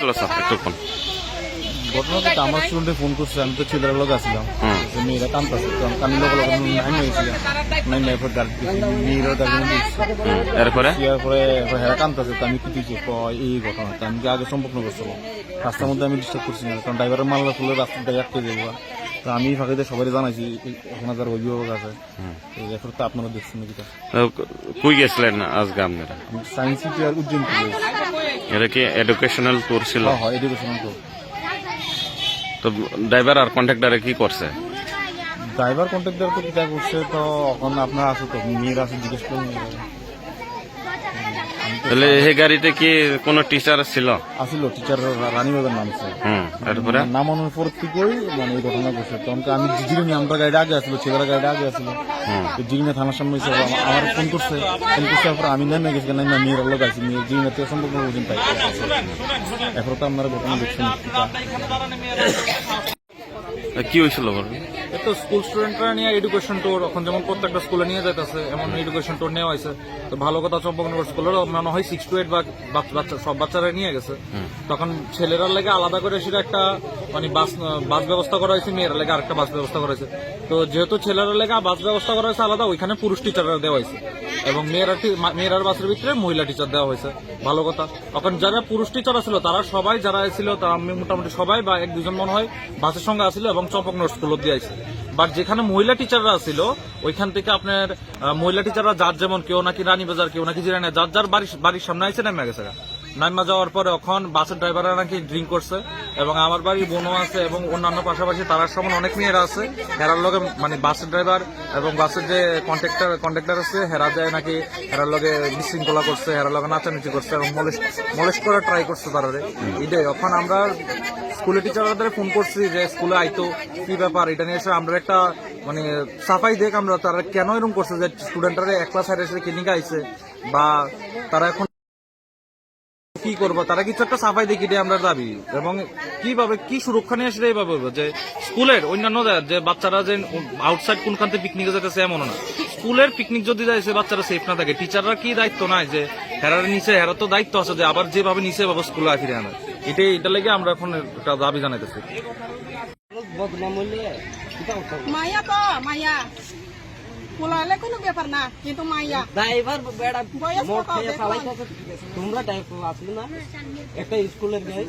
হয়েছিল স্যার একটুক্ষণ? ঘটনা তো আমার স্টুডেন্টে ফোন করছে, আমি তো ছেলের লোক আসছিলাম, মেয়েরা কানতেছে, তো আমি লোক নাইন হয়েছিলাম, নাইন এরপর গাড়ি মেয়েরা গাড়ি এরপরে হেরা কানতেছে, তো আমি কি দিচ্ছি এই ঘটনাটা আমি আগে সম্পূর্ণ করছিলাম। রাস্তার মধ্যে আমি ডিস্টার্ব করছি না, কারণ ড্রাইভারের মাল্লা ফুলে রাস্তাটা আটকে যাবো। তো আমি ফাঁকিতে সবাই জানাইছি, ওখানে যার অভিভাবক আছে, এরপর তো আপনারা দেখছেন নাকি? কই গেছিলেন আজকে আপনারা? সায়েন্স সিটি আর উজ্জয়ন কলেজ। এটা কি এডুকেশনাল ট্যুর ছিল? হ্যাঁ, এডুকেশনাল ট্যুর। তো ড্রাইভার আর কন্ট্রাক্টরে কি করছে? ড্রাইভার কন্ট্রাক্টর তো কিটা করছে, তো এখন আপনার আছে তো মেয়েরা আছে, জিজ্ঞেস করুন। তাহলে এই গাড়িতে কি কোনো টিচার ছিল? আসিল, টিচার রানীবাগের নাম ছিল। তারপরে নাম অনুর পর থেকেই মানে এই ঘটনা ঘটছে। তখন আমি জিজিরিনি, আমরা গাড়িটা আগে আসলো, ছেলেরা গাড়িটা আগে আসলো, জিরিনা থানার সামনে এসে আমার ফোন করছে, তারপর আমি নেমে গেছি, না মেয়ের লোক আছে, মেয়ের জিরিনা থেকে সম্পর্ক ওদিন পাই। এখন তো আপনারা ঘটনা দেখছেন। কি হয়েছিল? তো স্কুল স্টুডেন্টরা নিয়ে এডুকেশন ট্যুর, এখন যেমন প্রত্যেকটা স্কুলে নিয়ে যাইতেছে, এমন এডুকেশন ট্যুর নেওয়া হয়েছে। তো ভালো কথা, চম্পকনগর স্কুলের মনে হয় 6 to 8 বাচ্চা সব বাচ্চারা নিয়ে গেছে। তখন ছেলেরা লেগে আলাদা করে সেটা একটা মানে বাস ব্যবস্থা করা হয়েছে, মেয়েরা লেগে আরেকটা বাস ব্যবস্থা করা হয়েছে। তো যেহেতু ছেলেরা লেগে বাস ব্যবস্থা করা হয়েছে আলাদা, ওইখানে পুরুষ টিচাররা দেওয়া হয়েছে এবং মেয়েরার বাসের ভিতরে মহিলা টিচার দেওয়া হয়েছে। ভালো কথা। এখন যারা পুরুষ টিচার ছিল তারা সবাই, যারা ছিল তারা মোটামুটি সবাই বা 1-2 জন মনে হয় বাসের সঙ্গে আসছিল এবং চম্পকনগর স্কুল অব্দি আইছে। বাট যেখানে মহিলা টিচাররা ছিল ওইখান থেকে আপনার মহিলা টিচাররা যার যেমন, কেউ নাকি রানীবাজার, কেউ নাকি জিরানি, যার বাড়ির সামনে আইছে নামে গেছে। নাইমা যাওয়ার পরে এখন বাসের ড্রাইভাররা নাকি ড্রিঙ্ক করছে এবং আমার বাড়ির বোনও আছে এবং অন্যান্য পাশাপাশি তার সমান অনেক মেয়েরা আছে। হেরার লগে মানে বাসের ড্রাইভার এবং বাসের যে কন্ট্রাক্টর আছে, হেরা যায় নাকি হেরার লগে বিশৃঙ্খলা করছে, হেরার লগে নাচানাচি করছে এবং মলেস্ট করার ট্রাই করছে তারা। এটাই এখন আমরা স্কুলের টিচারদের ফোন করছি যে স্কুলে আইতো, কি ব্যাপার, এটা নিয়ে এসে আমরা একটা মানে সাফাই দেখ আমরা, তারা কেন এরকম করছে যে স্টুডেন্টরা এক ক্লাস হাইরে এসে ক্লিনিকে আইছে, বা তারা এখন কি করবো, তারা কিছু একটা সাফাই দেখি দিয়ে আমরা দাবি। এবং কিভাবে কি সুরক্ষা নিয়ে আসলে এইভাবে যে স্কুলের অন্যান্য যে বাচ্চারা যে আউটসাইড কোনখান থেকে পিকনিকে যেতেছে এমন না, স্কুলের পিকনিক যদি যাইছে বাচ্চারা সেফ না থাকে, টিচাররা কি দায়িত্ব নাই যে হেরার নিচে, হেরা তো দায়িত্ব আছে যে আবার যেভাবে নিচে এভাবে স্কুলে ফিরে আনা। এটা লেগে আমরা এখন একটা দাবি জানাইতেছি। মায়া তো মায়া পোলালে কোনো ব্যাপার না, কিন্তু মাইয়া ড্রাইভার বেড়া মোট খেয়ে চালাইতেছে, তোমরা ড্রাইভার আসলে না একটা স্কুলের গাড়ি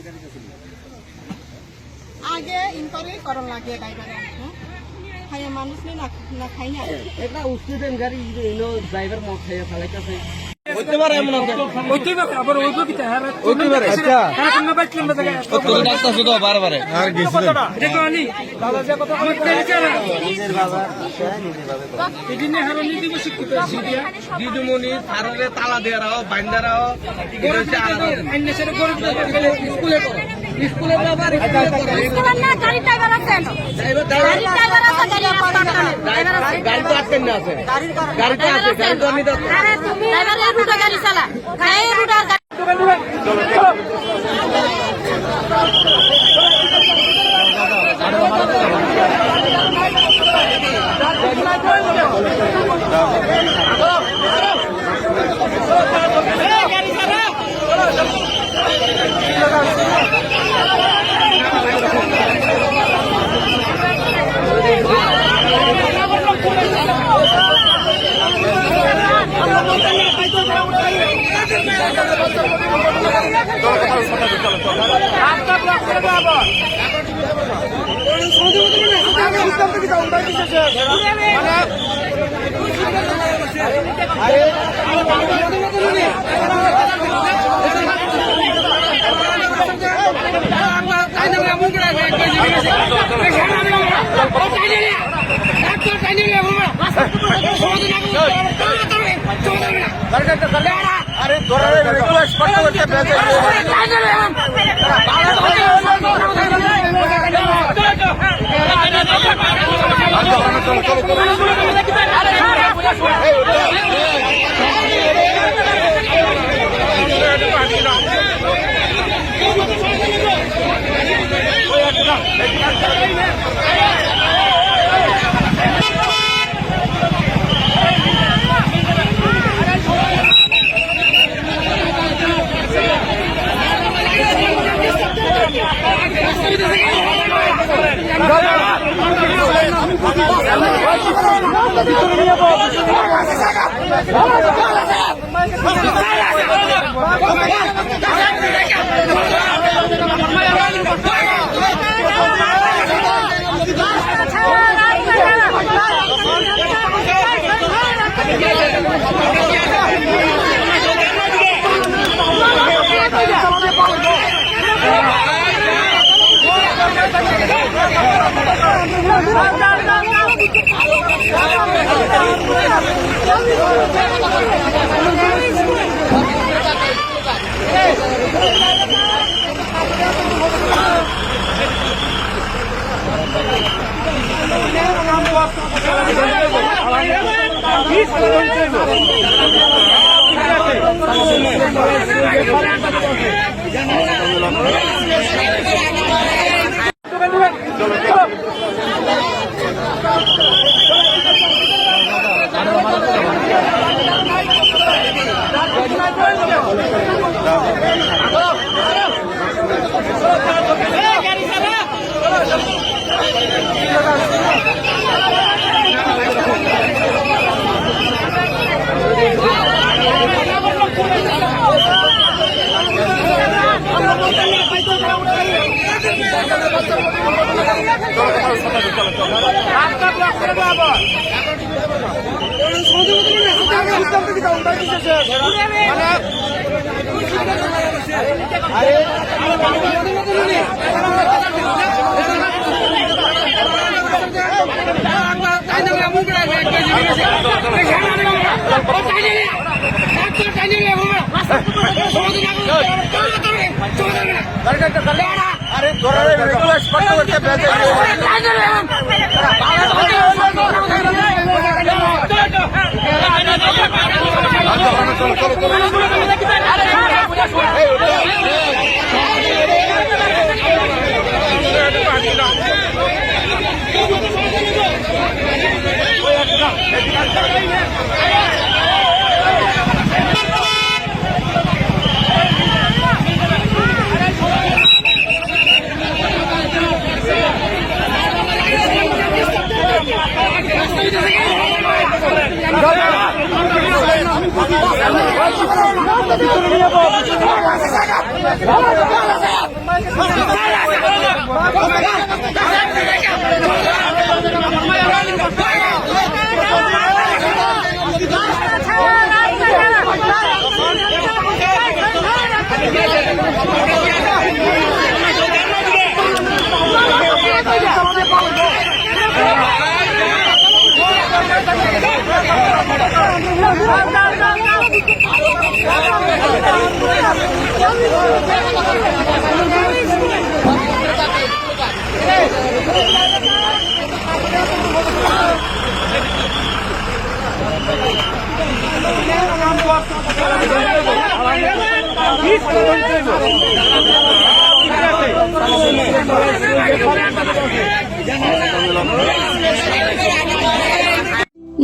আগে ইনকোয়ারি করন লাগে ড্রাইভারে। খাইয়া মানুষ না খাই না, একটা স্টুডেন্ট গাড়ি ড্রাইভার মোট খেয়ে চালাইতেছে। হইতে পারে এমন হইতে পারে, আবার ওই গতিতে হইতে পারে। আচ্ছা এখন না বাইক লম্বা জায়গা তো ডাক্তার শুধু বারবার আর গেছি দেখো আনি দাদা যে কথা আমি কইছি না নিজের বাবা নিজের বাবা এদিনে হারো নীতি শিক্ষিত সিডিয়া দিদুমনি তারে তালা দেয়া রাও বাইন্দা রাও এটা আলাদা আইনে সেটা করে স্কুলে করো, স্কুলে বাবার স্কুলে না গাড়ি ড্রাইভার আছে, ড্রাইভার আছে, গাড়ি তো আটকে না আছে, গাড়িতে আছে, গাড়ি তো আমি দাও। আরে তুমি ড্রাইভার রুটা গাড়ি চালা, এই রুটা আরে রিকোয়েস্ট করতে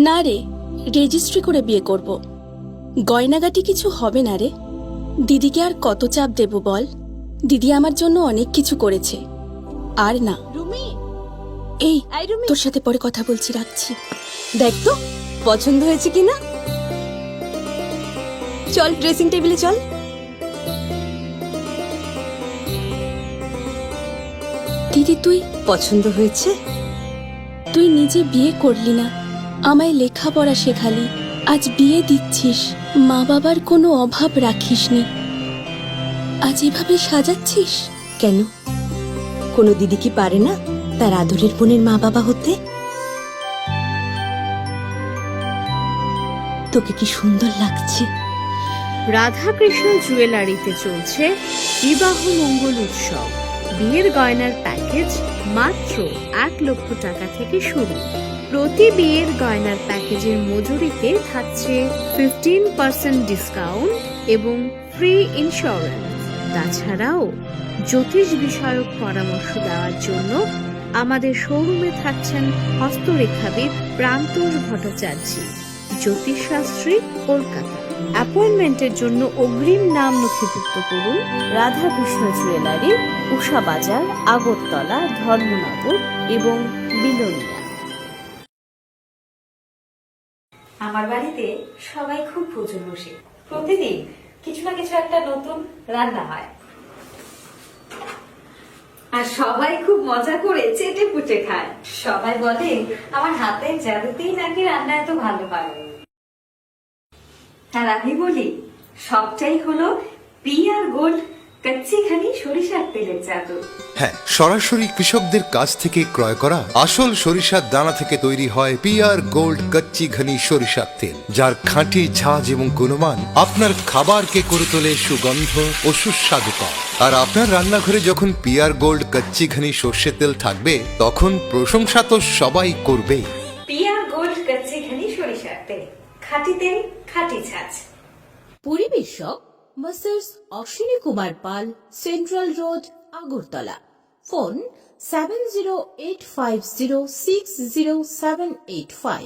না রে, রেজিস্ট্রি করে বিয়ে করব। গয়নাগাটি কিছু হবে না রে। দিদিকে আর কত চাপ দেব বল? দিদি আমার জন্য অনেক কিছু করেছে। আর না, এই তোর সাথে পরে কথা বলছি, রাখছি। দেখ তো পছন্দ হয়েছে কিনা। চল ড্রেসিং টেবিলে চল। দিদি তুই পছন্দ হয়েছে? তুই নিজে বিয়ে করলি না, আমায় লেখাপড়া শেখালি, আজ বিয়ে দিচ্ছিস, মা বাবার কোনো অভাব রাখিসনি, আজ এভাবে সাজাচ্ছিস কেন? কোনো দিদি কি পারে না তার আদরের বোনের মা বাবা হতে? তোকে কি সুন্দর লাগছে। রাধাকৃষ্ণ জুয়েলারিতে চলছে বিবাহ মঙ্গল উৎসব। বিয়ের গয়নার প্যাকেজ মাত্র 1 লক্ষ টাকা থেকে শুরু। প্রতি বিয়ের গয়নার প্যাকেজের মজুরিতে থাকছে 15% ডিসকাউন্ট এবং ফ্রি ইন্স্যুরেন্স। তাছাড়াও জ্যোতিষ বিষয়ক পরামর্শ দেওয়ার জন্য আমাদের শোরুমে থাকছেন হস্তরেখাবিদ প্রান্তোষ ভট্টাচার্য, জ্যোতিষশাস্ত্রী, কলকাতা। অ্যাপয়েন্টমেন্টের জন্য অগ্রিম নাম নথিভুক্ত করুন রাধাকৃষ্ণ জুয়েলারি, উষা বাজার, আগরতলা, ধর্মনগর এবং বিলোনিয়া। আমার বাড়িতে সবাই খুব প্রচুর বসে, প্রতিদিন কিছু না কিছু একটা নতুন রান্না হয়, আর সবাই খুব মজা করে চেটে পুটে খায়। সবাই বলে আমার হাতের জাদুতেই নাকি রান্না এত ভালো হয়। আর আমি বলি সবটাই হলো পিআর গোল্ড কচ্চিখানি সরিষার তেলের জাদু। হ্যাঁ, সরাসরি কৃষকদের কাছ থেকে ক্রয় করা আসল সরিষার দানা থেকে তৈরি হয় পিআর গোল্ড কচ্চি ঘনি সরিষার তেল, যার খাঁটি ঝাঁজ এবং গুণমান আপনার খাবারকে করে তোলে সুগন্ধ ও সুস্বাদুকর। আর আপনার রান্নাঘরে যখন পিআর গোল্ড কচ্চি ঘনি সর্ষের তেল থাকবে, তখন প্রশংসা তো সবাই করবেই। পিআর গোল্ড কচ্চিখানি সরিষার তেল, খাঁটি তেল, খাঁটি ছাঁচ। পরিবেশক masters Ashwini Kumar Pal, central road, Agartala. Phone 7085060785।